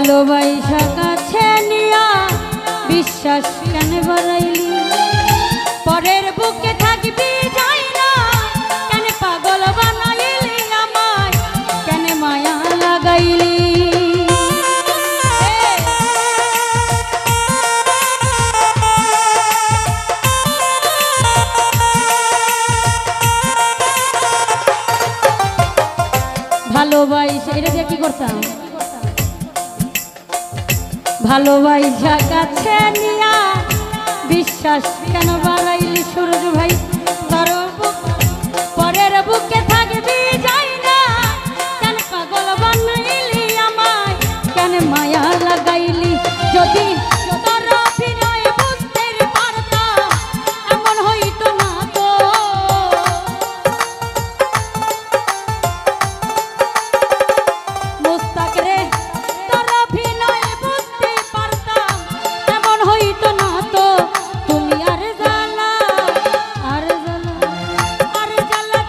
ভালোবাসা কাছে নিয়া বিশ্বাস কেন বাড়াইলি পরের বুকে থাকবি যাই না কেন পাগল বানাইলি আমায় কেন মায়া লাগাইলি ভালোবাসা এটা দিয়ে কি করতাম ভালোবাসা কাছে নিয়া বিশ্বাস কেন বাড়াইলি সূরজ ভাই তোর পরের বুকে থাকবি যাই না কেন পাগল বানাইলি আমায় কেন মায়া লাগাইলি যদি তোর অভিনয় বুঝতে পারতাম এমন হইতো না তো মুস্তাক রে তোর অভিনয় বুঝতে পারতাম এমন হইতো না তো তুমি আর জ্বালা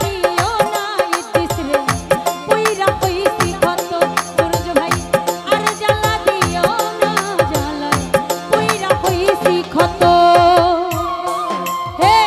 দিও না ইতিস রে কইরা কইছি কত সূরজ ভাই আর জ্বালা দিও না জ্বালা কইরা কইছি কত হে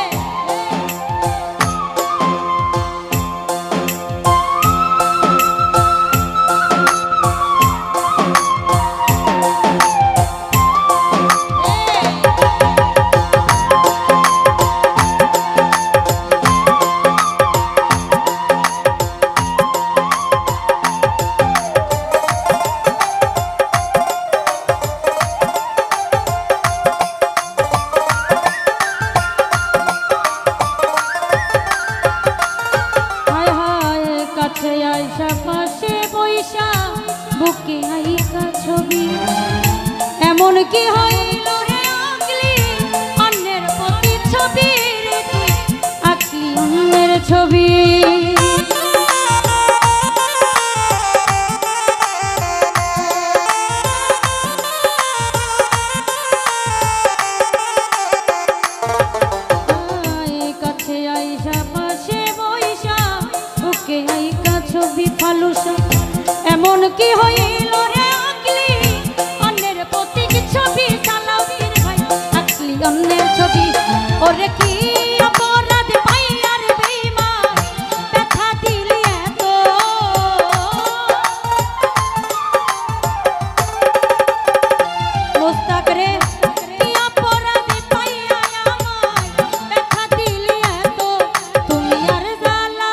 বুকে আইকা ছবি এমন কি হইল রে আগলি অন্যের প্রতি ছবি আঁকলি অন্যের ছবি কাছে আইসা পাশে বইসা বুকে আইকা ছবি ফালুসা এমন কি হইল রে আঁকলি অন্যের প্রতি ছবি সালাউদ্দিন ভাই আঁকলি অন্যের ছবি ওরে কি অপরাধ পাই আর বেঈমান ব্যথা দিলি এত মুস্তাক রে কি অপরাধ পাই আমায় ব্যথা দিলি এত তুমি আর জ্বালা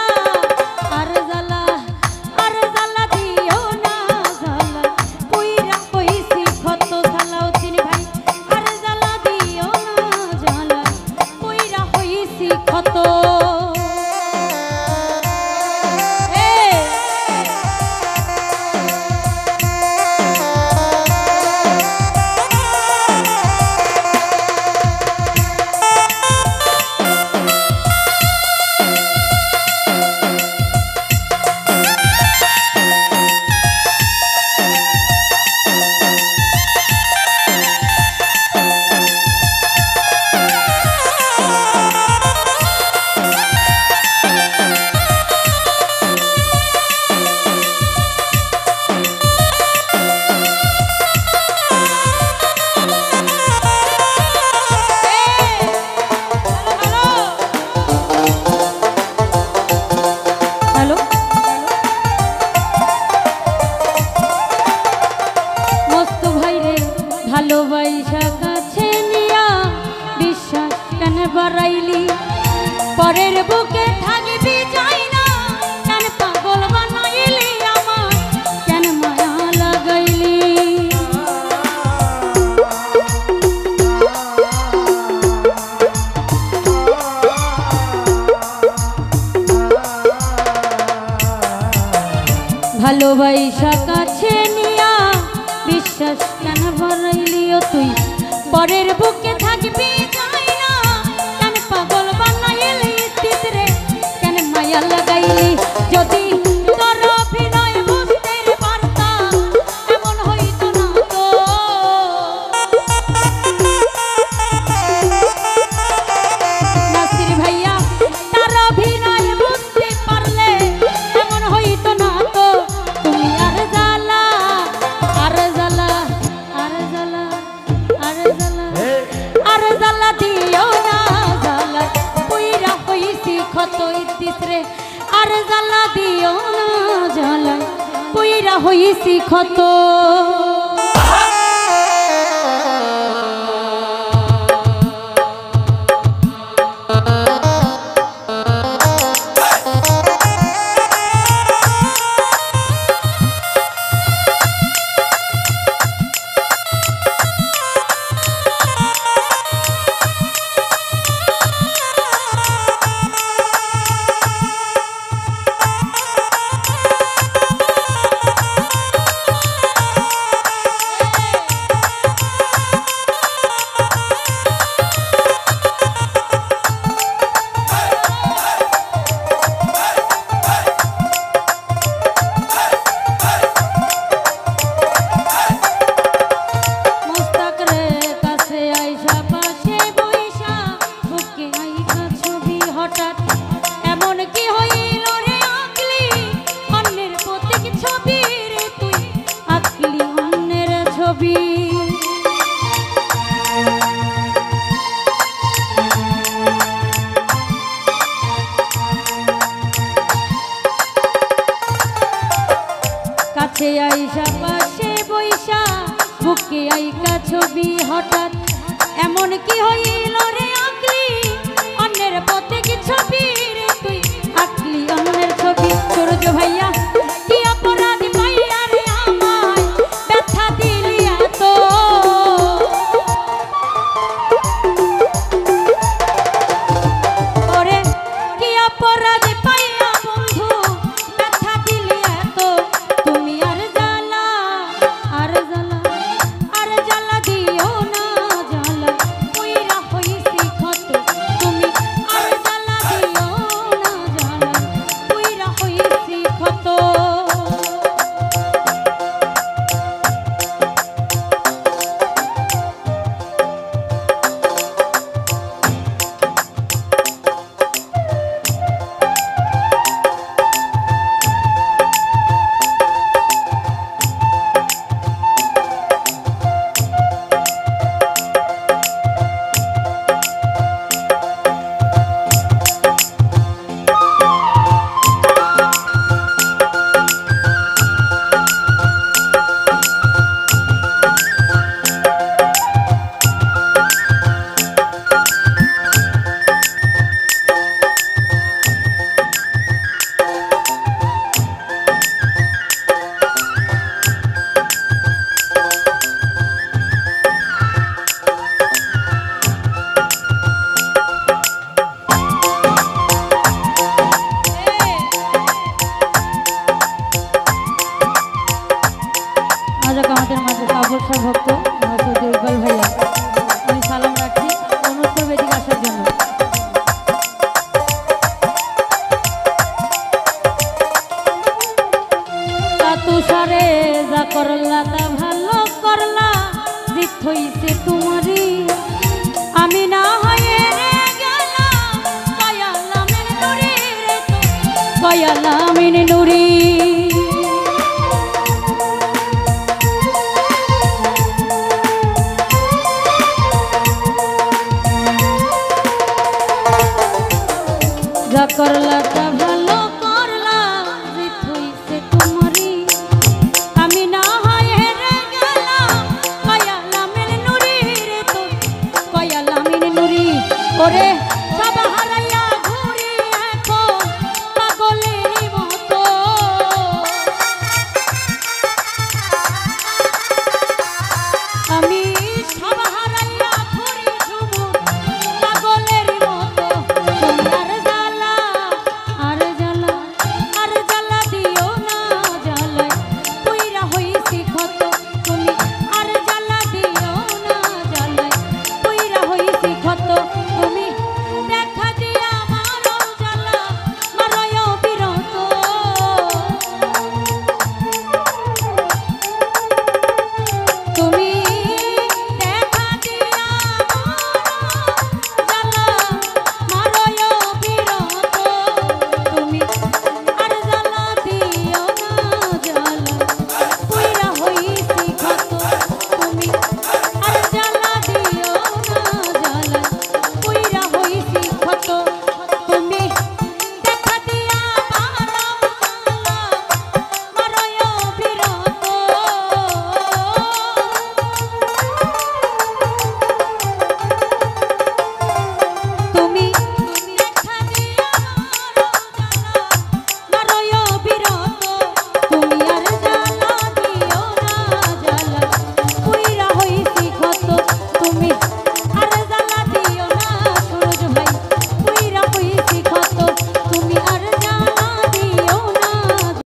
দিও না জ্বালা কইরা কইছি কত সালাউদ্দিন ভাই আর জ্বালা দিও না জ্বালা কইরা কইছি কত ভালোবাসা কাছে নিয়া বিশ্বাস কেন বাড়াইলি পরের বুকে থাকবি যাই না কেন পাগল বানাইলি আমায় কেন মায়া লাগাইলি ভালোবাসা কাছে নিয়া বিশ্বাস কেন বাড়াইলিও তুই পরের বুকে থাকবি যাই না কেন পাগল বানাইলি ইতিস রে কেন মায়া লাগাইলি যদি তোর অভিনয় বুঝতে পারতাম এমন হইতো না তো নাসির ভাইয়া তার অভিনয় বুঝতে পারলে এমন হইতো না তো তুমি আর জ্বালা দিও না জ্বালা পুইরা হইছি ক্ষত কাছে আইসা পাশে বইসা বুকে আইকা ছবি হঠাৎ এমন কি হইল রে আঁকলি অন্যের প্রত্যেক ছবি রে তুই আঁকলি অন্যের ছবি সূর্য ভাইয়া কি অপরাধ পাইয়া রে আমায় ব্যথা দিলি এত ওরে কি অপরাধ পাইয়া বন্ধু ব্যথা দিলি এত তুমি আর জ্বালা দিও না জ্বালা পুইরা হইছি ক্ষত তুমি আর জ্বালা দিও না জ্বালা পুইরা হইছি ক্ষত আমাদের মাঝে অবসর ভক্ত ইকবাল ভাইয়া আমি সালাম রাখছি অনুরোধ করবো এদিকে আসার জন্য তুষারে যা করলা তা ভালো করলা জিত হইছে